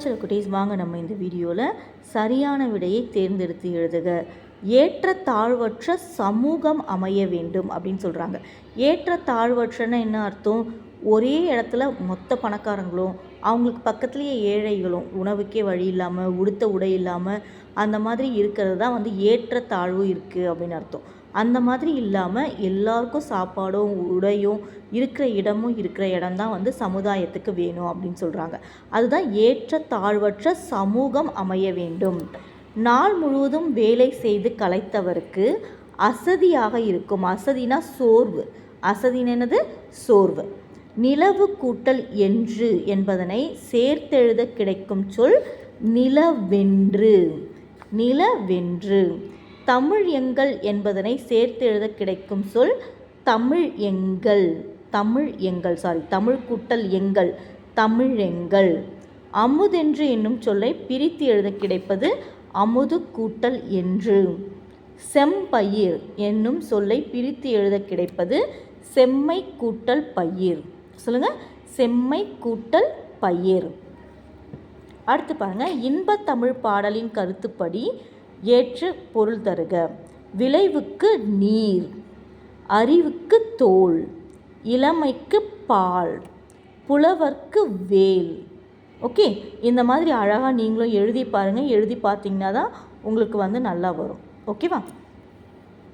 சில குட்டீஸ் வாங்க நம்ம இந்த வீடியோவில் சரியான விடையை தேர்ந்தெடுத்து எழுதுக. ஏற்றத்தாழ்வற்ற சமூகம் அமைய வேண்டும் அப்படின்னு சொல்கிறாங்க. ஏற்றத்தாழ்வற்றன்னு என்ன அர்த்தம்? ஒரே இடத்துல மொத்த பணக்காரங்களும் அவங்களுக்கு பக்கத்துலேயே ஏழைகளும் உணவுக்கே வழி இல்லாமல் உடுத்த உடை இல்லாமல் அந்த மாதிரி இருக்கிறது தான் ஏற்றத்தாழ்வு இருக்குது அப்படின்னு அர்த்தம். அந்த மாதிரி இல்லாமல் எல்லாருக்கும் சாப்பாடும் உடையும் இருக்கிற இடமும் இருக்கிற இடம்தான் சமுதாயத்துக்கு வேணும் அப்படின்னு சொல்கிறாங்க. அதுதான் ஏற்றத்தாழ்வற்ற சமூகம் அமைய வேண்டும். நாள் முழுவதும் வேலை செய்து களைத்தவருக்கு அசதியாக இருக்கும். அசதினா சோர்வு. அசதின்னு என்னது? சோர்வு. நிலவு கூட்டல் என்று என்பதனை சேர்த்தெழுத கிடைக்கும் சொல் நிலவென்று. நிலவென்று. தமிழ் எங்கள் என்பதனை சேர்த்து எழுத கிடைக்கும் சொல் தமிழ் எங்கள். தமிழ் எங்கள் தமிழ் கூட்டல் எங்கள், தமிழெங்கள். அமுதென்று என்னும் சொல்லை பிரித்து எழுத கிடைப்பது அமுது கூட்டல் என்று. செம்பயிர் என்னும் சொல்லை பிரித்து எழுத கிடைப்பது செம்மை கூட்டல் பயிர். சொல்லுங்க, செம்மை கூட்டல் பயிர். அடுத்து பாருங்க, இன்பத் தமிழ் பாடலின் கருத்துப்படி ஏற்று பொருள் தருக. விளைவுக்கு நீர், அறிவுக்கு தோல், இளமைக்கு பால், புலவர்க்கு வேல். ஓகே, இந்த மாதிரி அழகாக நீங்களும் எழுதி பாருங்கள். எழுதி பார்த்தீங்கன்னா தான் உங்களுக்கு நல்லா வரும். ஓகேவா?